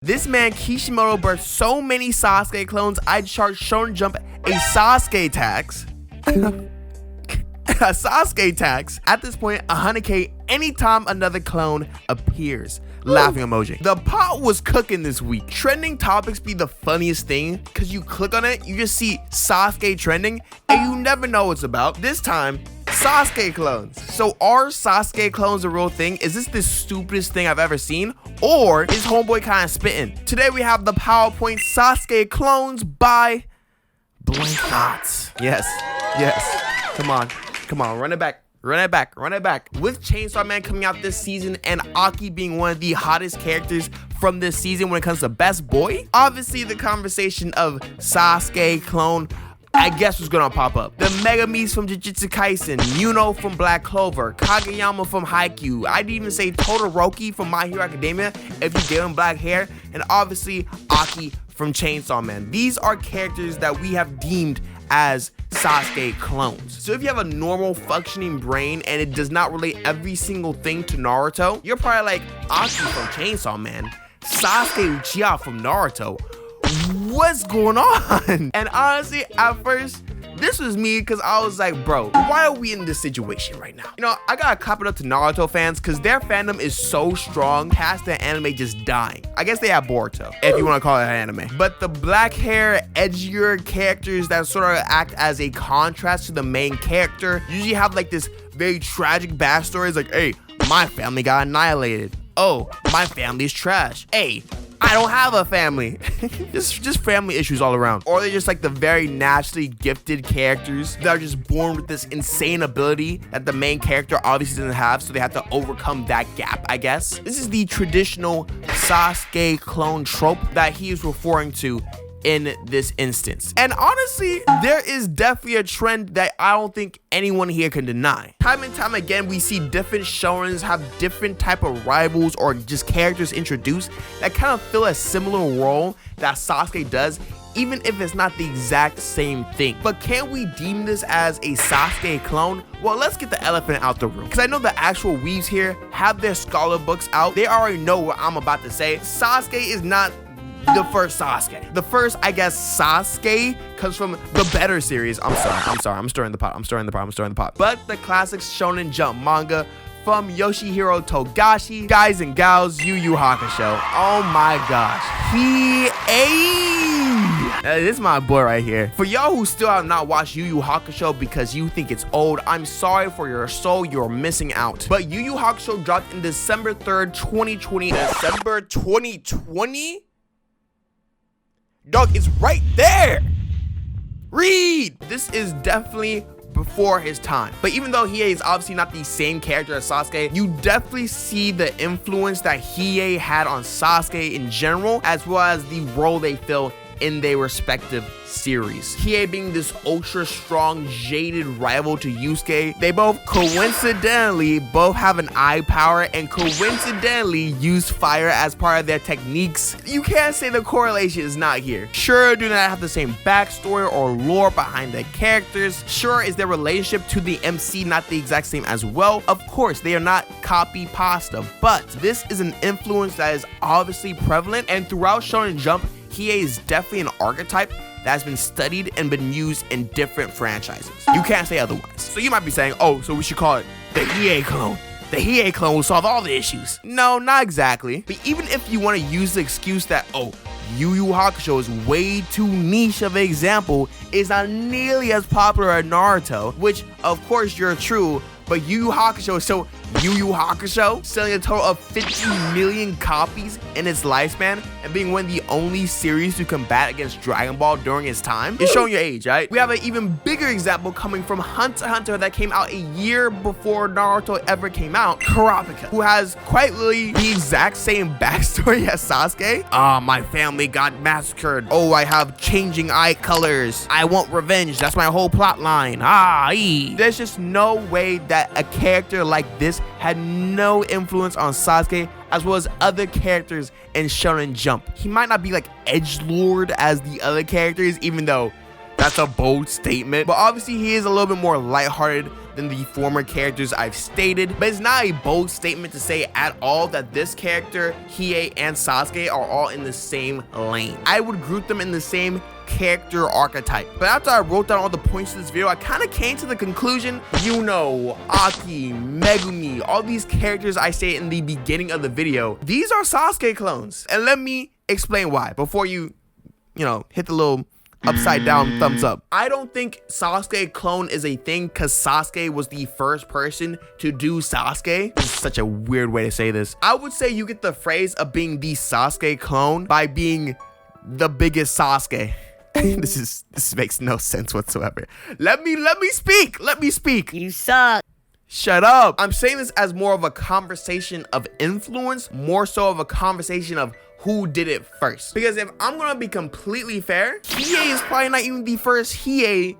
This man Kishimoto birthed so many Sasuke clones, I'd charge Shonen Jump a Sasuke tax. A Sasuke tax. At this point, 100k anytime another clone appears. Laughing emoji. The pot was cooking this week. Trending topics be the funniest thing because you click on it, you just see Sasuke trending and you never know what it's about. This time, Sasuke clones. So are Sasuke clones a real thing? Is this the stupidest thing I've ever seen? Or is homeboy kind of spitting? Today we have the PowerPoint Sasuke clones by blank dots. Yes. Come on, run it back. Run it back. With Chainsaw Man coming out this season and Aki being one of the hottest characters from this season when it comes to best boy, obviously the conversation of Sasuke clone, I guess, was gonna pop up. The Megamis from Jujutsu Kaisen, Yuno from Black Clover, Kageyama from Haikyuu, I'd even say Todoroki from My Hero Academia if you gave him black hair, and obviously Aki from Chainsaw Man. These are characters that we have deemed as Sasuke clones. So if you have a normal functioning brain and it does not relate every single thing to Naruto, you're probably like, Aki from Chainsaw Man, Sasuke Uchiha from Naruto, what's going on? And honestly, at first, this was me because I was like, bro, why are we in this situation right now? You know, I gotta cop it up to Naruto fans because their fandom is so strong past the anime just dying. I guess they have Boruto, if you want to call it an anime. But the black hair, edgier characters that sort of act as a contrast to the main character usually have like this very tragic backstory. It's like, hey, my family got annihilated. Oh, my family's trash. Hey, I don't have a family. just family issues all around. Or they're just like the very naturally gifted characters that are just born with this insane ability that the main character obviously doesn't have, so they have to overcome that gap, I guess. This is the traditional Sasuke clone trope that he is referring to in this instance. And honestly, there is definitely a trend that I don't think anyone here can deny. Time and time again, we see different shonens have different type of rivals or just characters introduced that kind of fill a similar role that Sasuke does, even if it's not the exact same thing. But can we deem this as a Sasuke clone? Well, let's get the elephant out the room, because I know the actual weebs here have their scholar books out. They already know what I'm about to say. Sasuke is not the first Sasuke. The first, I guess, Sasuke comes from the better series. I'm sorry. I'm stirring the pot. But the classic Shonen Jump manga from Yoshihiro Togashi, guys and gals, Yu Yu Hakusho. Oh my gosh. This is my boy right here. For y'all who still have not watched Yu Yu Hakusho because you think it's old, I'm sorry for your soul, you're missing out. But Yu Yu Hakusho dropped in December 3rd, 2020. December 2020? Dog, it's right there. Read. This is definitely before his time. But even though Hiei is obviously not the same character as Sasuke, you definitely see the influence that Hiei had on Sasuke in general, as well as the role they fill in their respective series. Hiei being this ultra strong, jaded rival to Yusuke, they both coincidentally have an eye power and coincidentally use fire as part of their techniques. You can't say the correlation is not here. Sure, do not have the same backstory or lore behind the characters. Sure, is their relationship to the MC not the exact same as well? Of course, they are not copy pasta, but this is an influence that is obviously prevalent, and throughout Shonen Jump, Hiei is definitely an archetype that has been studied and been used in different franchises. You can't say otherwise. So you might be saying, oh, so we should call it the Hiei clone. The Hiei clone will solve all the issues. No, not exactly. But even if you want to use the excuse that, oh, Yu Yu Hakusho is way too niche of an example, it's not nearly as popular as Naruto, which of course you're true, but Yu Yu Hakusho is so Yu Yu Hakusho, selling a total of 50 million copies in its lifespan and being one of the only series to combat against Dragon Ball during its time. It's showing your age, right? We have an even bigger example coming from Hunter x Hunter that came out a year before Naruto ever came out, Kurapika, who has quite literally the exact same backstory as Sasuke. My family got massacred. Oh, I have changing eye colors. I want revenge. That's my whole plot line. There's just no way that a character like this had no influence on Sasuke as well as other characters in Shonen Jump. He might not be like edgelord as the other characters, even though that's a bold statement, but obviously he is a little bit more lighthearted than the former characters I've stated, but it's not a bold statement to say at all that this character, Hiei and Sasuke, are all in the same lane. I would group them in the same character archetype. But after I wrote down all the points of this video, I kind of came to the conclusion, Aki, Megumi, all these characters I say in the beginning of the video, these are Sasuke clones. And let me explain why before you hit the little upside down thumbs up. I don't think Sasuke clone is a thing because Sasuke was the first person to do Sasuke. This is such a weird way to say this. I would say you get the phrase of being the Sasuke clone by being the biggest Sasuke. This makes no sense whatsoever. Let me speak. You suck. Shut up. I'm saying this as more of a conversation of influence, more so of a conversation of who did it first. Because if I'm gonna be completely fair, Hiei is probably not even the first Hiei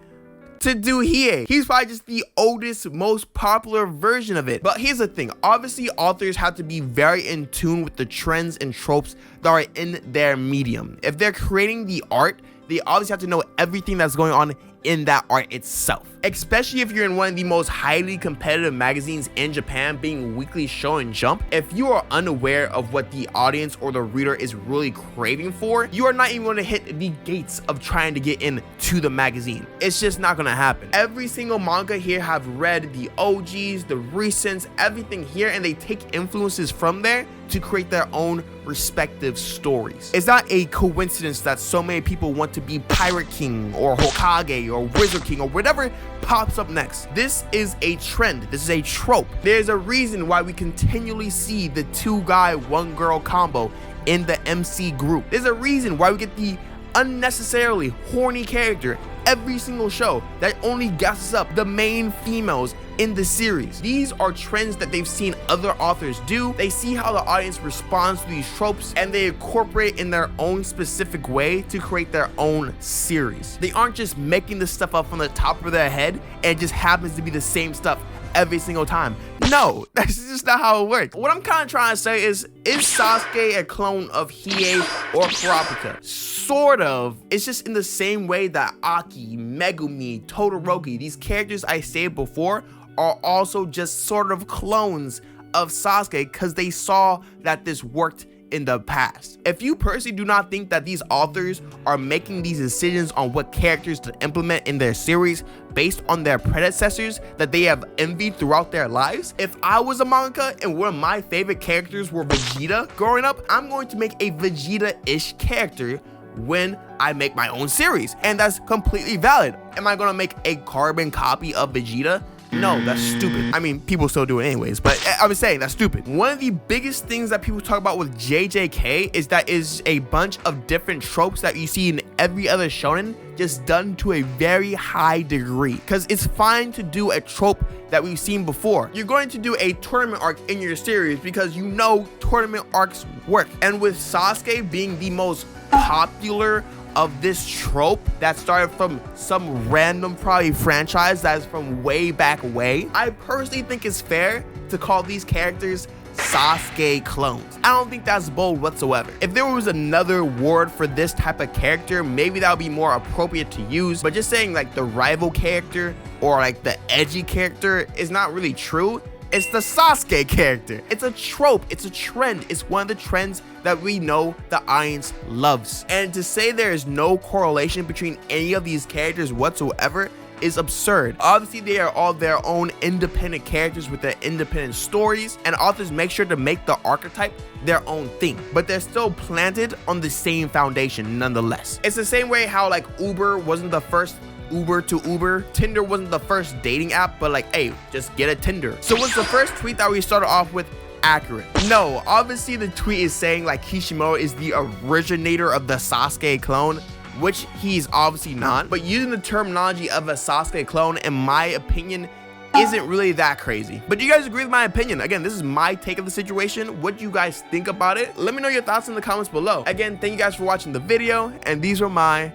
to do Hiei. He's probably just the oldest, most popular version of it. But here's the thing, obviously authors have to be very in tune with the trends and tropes that are in their medium. If they're creating the art, they obviously have to know everything that's going on in that art itself. Especially if you're in one of the most highly competitive magazines in Japan, being Weekly Shonen Jump. If you are unaware of what the audience or the reader is really craving for, you are not even going to hit the gates of trying to get into the magazine. It's just not going to happen. Every single manga here have read the OGs, the recents, everything here, and they take influences from there to create their own respective stories. It's not a coincidence that so many people want to be Pirate King or Hokage or Wizard King or whatever pops up next. This is a trend. This is a trope. There's a reason why we continually see the 2-guy, 1-girl combo in the MC group. There's a reason why we get the unnecessarily horny character every single show that only gasses up the main females in the series. These are trends that they've seen other authors do. They see how the audience responds to these tropes and they incorporate in their own specific way to create their own series. They aren't just making this stuff up from the top of their head and it just happens to be the same stuff every single time. No, that's just not how it works. What I'm kind of trying to say is Sasuke a clone of Hiei or Kurapika? Sort of. It's just in the same way that Aki, Megumi, Todoroki, these characters I stated before, are also just sort of clones of Sasuke because they saw that this worked in the past. If you personally do not think that these authors are making these decisions on what characters to implement in their series based on their predecessors that they have envied throughout their lives, if I was a mangaka and one of my favorite characters were Vegeta growing up, I'm going to make a Vegeta-ish character when I make my own series, and that's completely valid. Am I gonna make a carbon copy of Vegeta? No, that's stupid. I mean, people still do it anyways, but I'm saying that's stupid. One of the biggest things that people talk about with JJK is that is a bunch of different tropes that you see in every other shonen, just done to a very high degree. Because it's fine to do a trope that we've seen before. You're going to do a tournament arc in your series because you know tournament arcs work. And with Sasuke being the most popular of this trope that started from some random probably franchise that is from way back way, I personally think it's fair to call these characters Sasuke clones. I don't think that's bold whatsoever. If there was another word for this type of character, maybe that would be more appropriate to use, but just saying like the rival character or like the edgy character is not really true. It's the Sasuke character. It's a trope. It's a trend. It's one of the trends that we know the audience loves. And to say there is no correlation between any of these characters whatsoever is absurd. Obviously, they are all their own independent characters with their independent stories, and authors make sure to make the archetype their own thing, but they're still planted on the same foundation nonetheless. It's the same way how like Uber wasn't the first Uber to Uber, Tinder wasn't the first dating app, but like, hey, just get a Tinder. So was the first tweet that we started off with accurate? No, obviously the tweet is saying like Kishimoto is the originator of the Sasuke clone, which he's obviously not, but using the terminology of a Sasuke clone, in my opinion, isn't really that crazy. But do you guys agree with my opinion? Again, this is my take of the situation. What do you guys think about it? Let me know your thoughts in the comments below. Again, thank you guys for watching the video, and these were my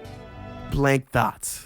blank thoughts.